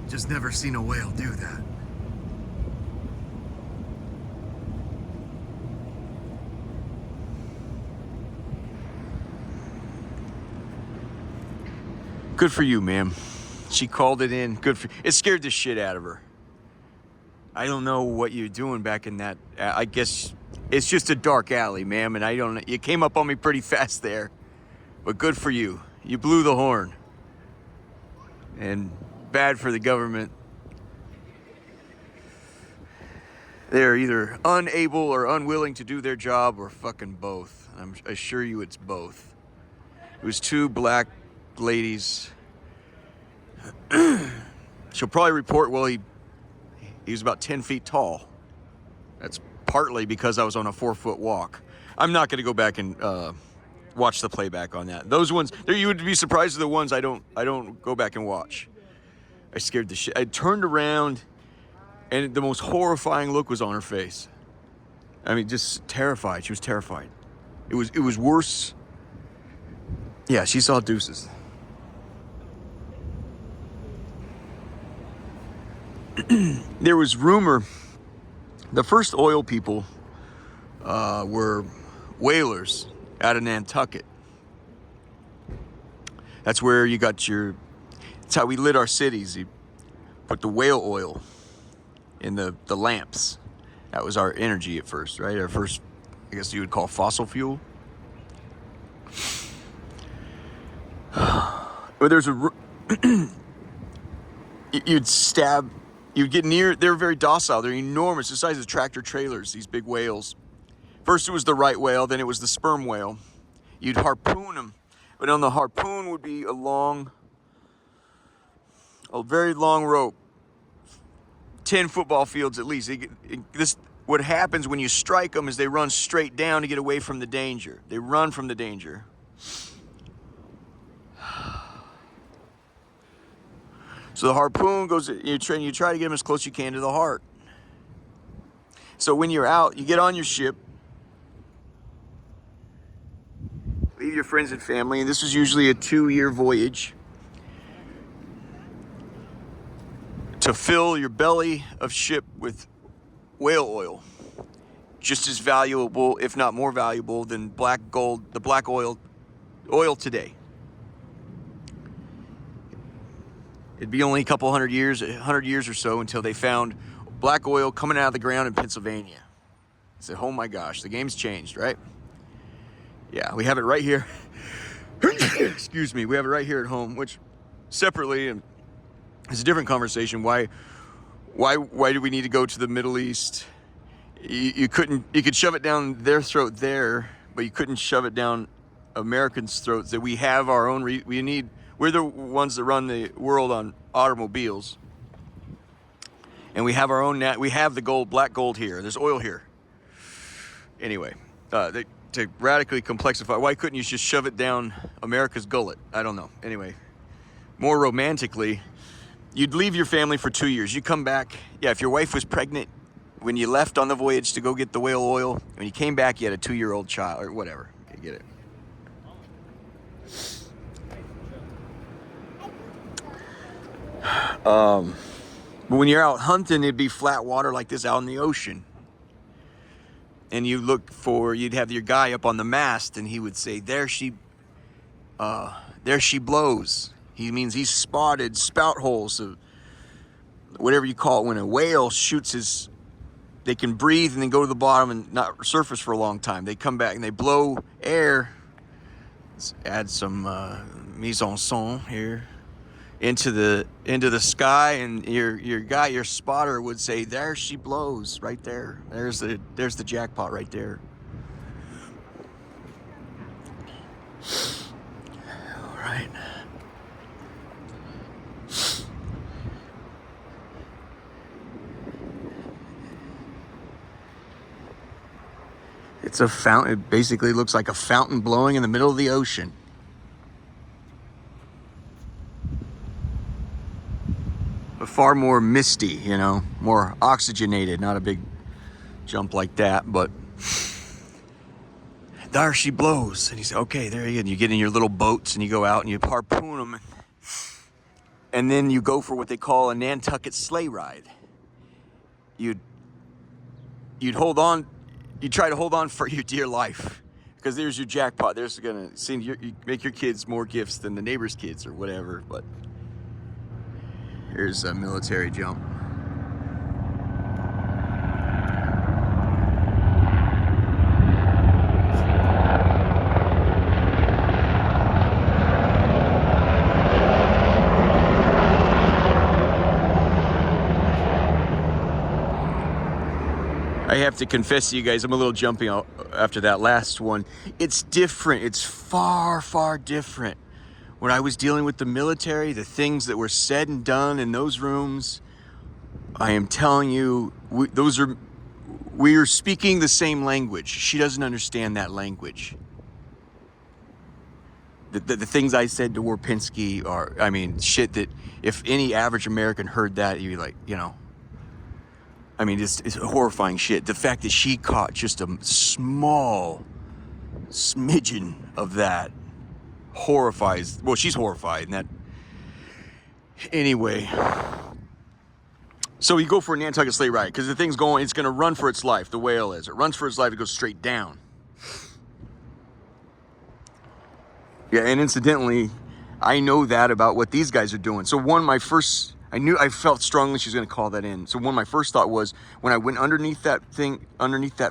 Just never seen a whale do that. Good for you, ma'am. She called it in. Good for it. Scared the shit out of her. I don't know what you're doing back in that. I guess it's just a dark alley, ma'am, and I don't. You came up on me pretty fast there, but good for you. You blew the horn. And bad for the government. They're either unable or unwilling to do their job, or fucking both. I assure you, it's both. It was two black ladies. She'll probably report, well, he was about 10 feet tall. That's partly because I was on a 4-foot walk. I'm not going to go back and watch the playback on that. Those ones, you would be surprised at the ones I don't go back and watch. I scared the shit. I turned around, and the most horrifying look was on her face. I mean, just terrified. She was terrified. It was worse. Yeah, she saw deuces. There was rumor the first oil people were whalers out of Nantucket. That's where you got it's how we lit our cities. You put the whale oil in the lamps. That was our energy at first, right? Our first, I guess you would call fossil fuel. But there's you'd get near, they're very docile, they're enormous, the size of tractor trailers, these big whales. First it was the right whale, then it was the sperm whale. You'd harpoon them, but on the harpoon would be a very long rope, 10 football fields at least. What happens when you strike them is they run straight down to get away from the danger. They run from the danger. So the harpoon goes, you try to get them as close as you can to the heart. So when you're out, you get on your ship, leave your friends and family, and this was usually a 2-year voyage to fill your belly of ship with whale oil. Just as valuable, if not more valuable, than the black oil today. It'd be only a couple 100 years or so until they found black oil coming out of the ground in Pennsylvania. I said, oh my gosh, the game's changed, right? Yeah, we have it right here. Excuse me, we have it right here at home, which separately, and it's a different conversation. Why do we need to go to the Middle East? You could shove it down their throat there, but you couldn't shove it down Americans' throats. That we have our own, we're the ones that run the world on automobiles. And we have our own, we have the black gold here. There's oil here. Anyway, to radically complexify, why couldn't you just shove it down America's gullet? I don't know. Anyway, more romantically, you'd leave your family for 2 years. You come back, yeah, if your wife was pregnant when you left on the voyage to go get the whale oil, when you came back, you had a 2-year-old child, or whatever. Okay, get it. But when you're out hunting, it'd be flat water like this out in the ocean. And you'd have your guy up on the mast, and he would say, there she blows. He means he's spotted spout holes, of whatever you call it, when a whale shoots they can breathe and then go to the bottom and not surface for a long time. They come back and they blow air. Let's add some mise en scène here. Into the sky, and your spotter would say, there she blows, right there. There's the jackpot right there. All right. It's a fountain. It basically looks like a fountain blowing in the middle of the ocean. But far more misty, more oxygenated, not a big jump like that, but there she blows. And he said, okay, there you go. And you get in your little boats and you go out and you harpoon them. and then you go for what they call a Nantucket sleigh ride. You'd hold on, you try to hold on for your dear life, because there's your jackpot. There's gonna send you make your kids more gifts than the neighbor's kids or whatever. But here's a military jump. I have to confess to you guys, I'm a little jumpy after that last one. It's different. It's far, far different. When I was dealing with the military, the things that were said and done in those rooms, I am telling you, we are speaking the same language. She doesn't understand that language. The things I said to Warpinski are, I mean, shit that if any average American heard that, you'd be like, you know, I mean, it's horrifying shit. The fact that she caught just a small smidgen of that horrifies. Well, she's horrified, and that. Anyway, so you go for a Nantucket sleigh ride because the thing's going. It's going to run for its life. The whale is. It runs for its life. It goes straight down. Yeah, and incidentally, I know that about what these guys are doing. So I felt strongly she was going to call that in. So one of my first thought was when I went underneath that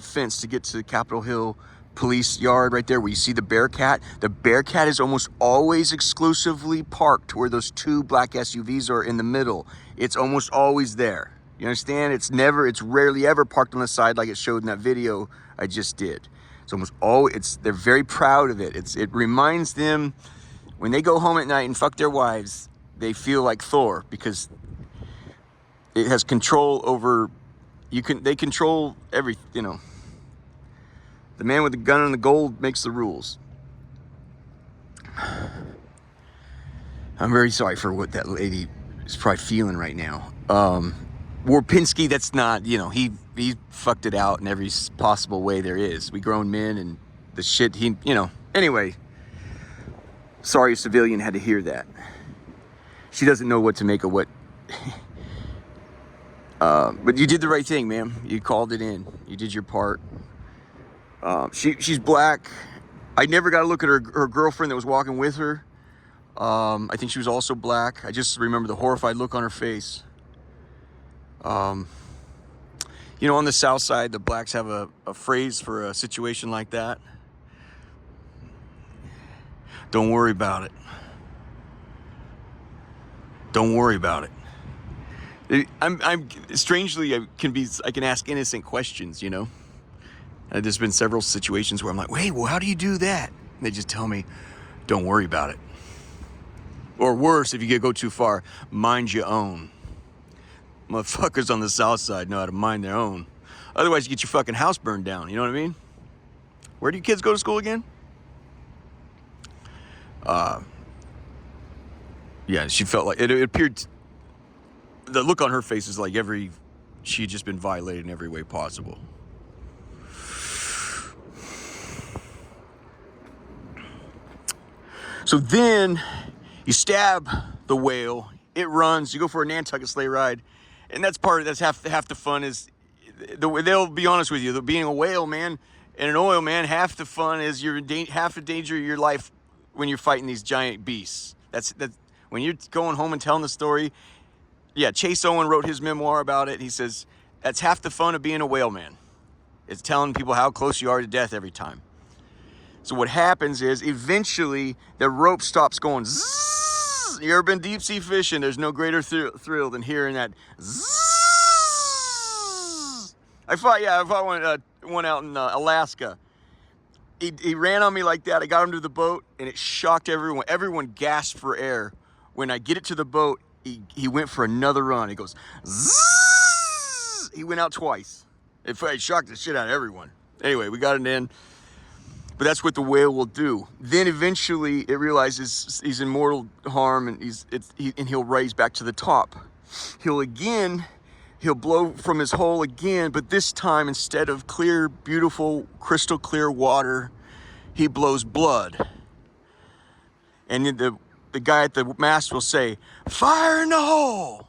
fence to get to Capitol Hill police yard right there where you see the Bearcat is almost always exclusively parked where those two black SUVs are in the middle. It's almost always there. You understand? It's rarely ever parked on the side like it showed in that video I just did. It's almost always, they're very proud of it. It reminds them when they go home at night and fuck their wives, they feel like Thor because it has control over, they control every, you know. The man with the gun and the gold makes the rules. I'm very sorry for what that lady is probably feeling right now. Warpinski, that's not, you know, he fucked it out in every possible way there is. We grown men and the shit you know. Anyway, sorry a civilian had to hear that. She doesn't know what to make of what. But you did the right thing, ma'am. You called it in. You did your part. She's black. I never got a look at her girlfriend that was walking with her. I think she was also black. I just remember the horrified look on her face. You know, on the South Side, the blacks have a phrase for a situation like that. Don't worry about it. Don't worry about it. I'm strangely, I can ask innocent questions, you know. There's been several situations where I'm like, wait, well, how do you do that? And they just tell me, don't worry about it. Or worse, if you go too far, mind your own. Motherfuckers on the South Side know how to mind their own. Otherwise, you get your fucking house burned down. You know what I mean? Where do you kids go to school again? Yeah, she felt like it appeared. The look on her face is like she had just been violated in every way possible. So then you stab the whale. It runs. You go for a Nantucket sleigh ride, and that's half the fun. Is they'll be honest with you. Being a whale man and an oil man, half the fun is half the danger of your life when you're fighting these giant beasts. That's when you're going home and telling the story. Yeah, Chase Owen wrote his memoir about it. He says that's half the fun of being a whale man. It's telling people how close you are to death every time. So what happens is eventually the rope stops going zzz. You ever been deep sea fishing? There's no greater thrill than hearing that zzz. I fought one out in Alaska. He ran on me like that. I got him to the boat and it shocked everyone. Everyone gasped for air. When I get it to the boat, he went for another run. He goes zzz. He went out twice. It shocked the shit out of everyone. Anyway, we got it in. But that's what the whale will do. Then eventually it realizes he's in mortal harm and he'll raise back to the top. He'll blow from his hole again, but this time instead of clear, beautiful, crystal clear water, he blows blood. And the the guy at the mast will say, "Fire in the hole."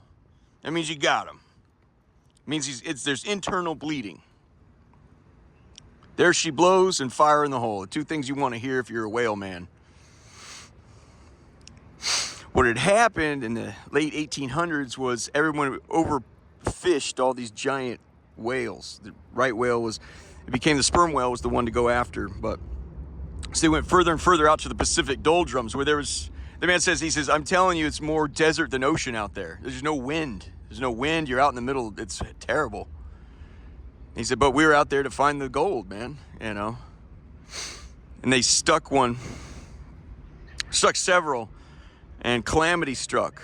That means you got him. It means there's internal bleeding. There she blows and fire in the hole. The two things you want to hear if you're a whale man. What had happened in the late 1800s was everyone overfished all these giant whales. The right whale it became the sperm whale was the one to go after, but so they went further and further out to the Pacific doldrums where the man says, I'm telling you, it's more desert than ocean out there. There's no wind. There's no wind. You're out in the middle. It's terrible. He said, but we were out there to find the gold, man, you know. And they stuck several, and calamity struck.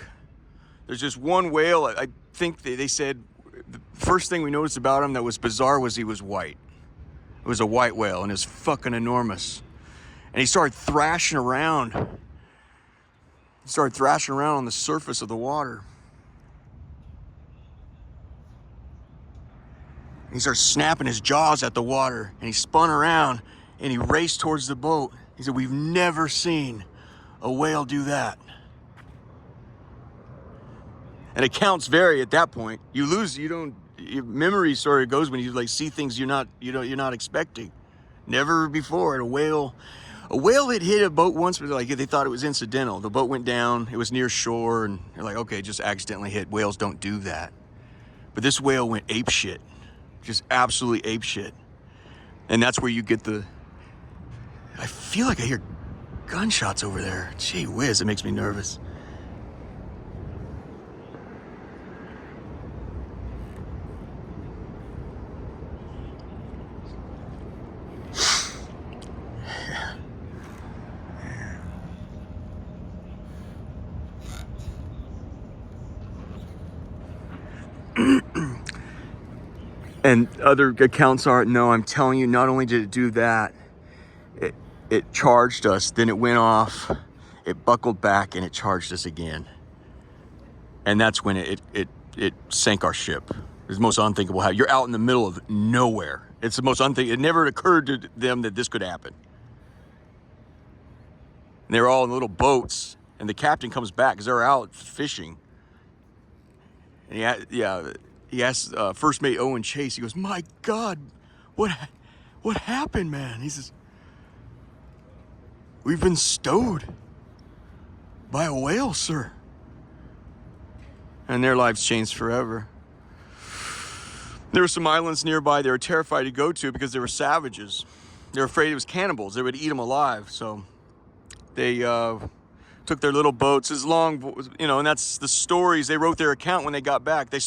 There's just one whale. I think they said the first thing we noticed about him that was bizarre was he was white. It was a white whale, and it was fucking enormous. And he started thrashing around. He started thrashing around on the surface of the water. He started snapping his jaws at the water, and he spun around, and he raced towards the boat. He said, we've never seen a whale do that. And accounts vary at that point. Your memory sort of goes when you like see things you're not expecting. Never before had a whale had hit a boat once, but like they thought it was incidental. The boat went down, it was near shore, and they're like, okay, just accidentally hit. Whales don't do that. But this whale went ape shit. Just absolutely ape shit. And that's where you get I feel like I hear gunshots over there. Gee whiz, it makes me nervous. And other accounts are, no, I'm telling you, not only did it do that, it charged us, then it went off, it buckled back, and it charged us again. And that's when it sank our ship. It was the most unthinkable how you're out in the middle of nowhere. It's the most unthinkable. It never occurred to them that this could happen. And they were all in little boats, and the captain comes back because they're out fishing. And he asked First Mate Owen Chase, he goes, my God, what happened, man? He says, we've been stowed by a whale, sir. And their lives changed forever. There were some islands nearby they were terrified to go to because they were savages. They were afraid it was cannibals. They would eat them alive. So they took their little boats as long, and that's the stories. They wrote their account when they got back. A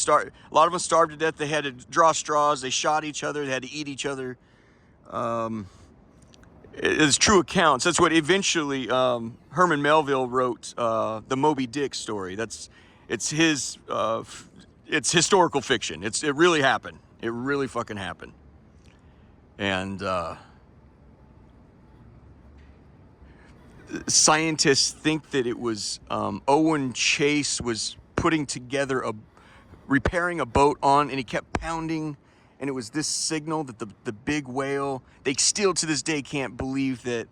lot of them starved to death. They had to draw straws. They shot each other. They had to eat each other. It's true accounts. That's what eventually Herman Melville wrote the Moby Dick story. It's historical fiction. It really happened. It really fucking happened. And scientists think that it was Owen Chase was repairing a boat and he kept pounding, and it was this signal that the big whale, they still to this day can't believe that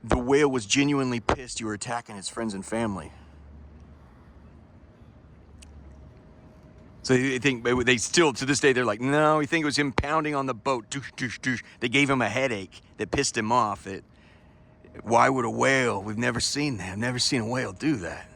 the whale was genuinely pissed you were attacking his friends and family. So they still, to this day, they're like, no, we think it was him pounding on the boat. Doosh, doosh, doosh. They gave him a headache that pissed him off. Why would a whale? We've never seen that. I've never seen a whale do that.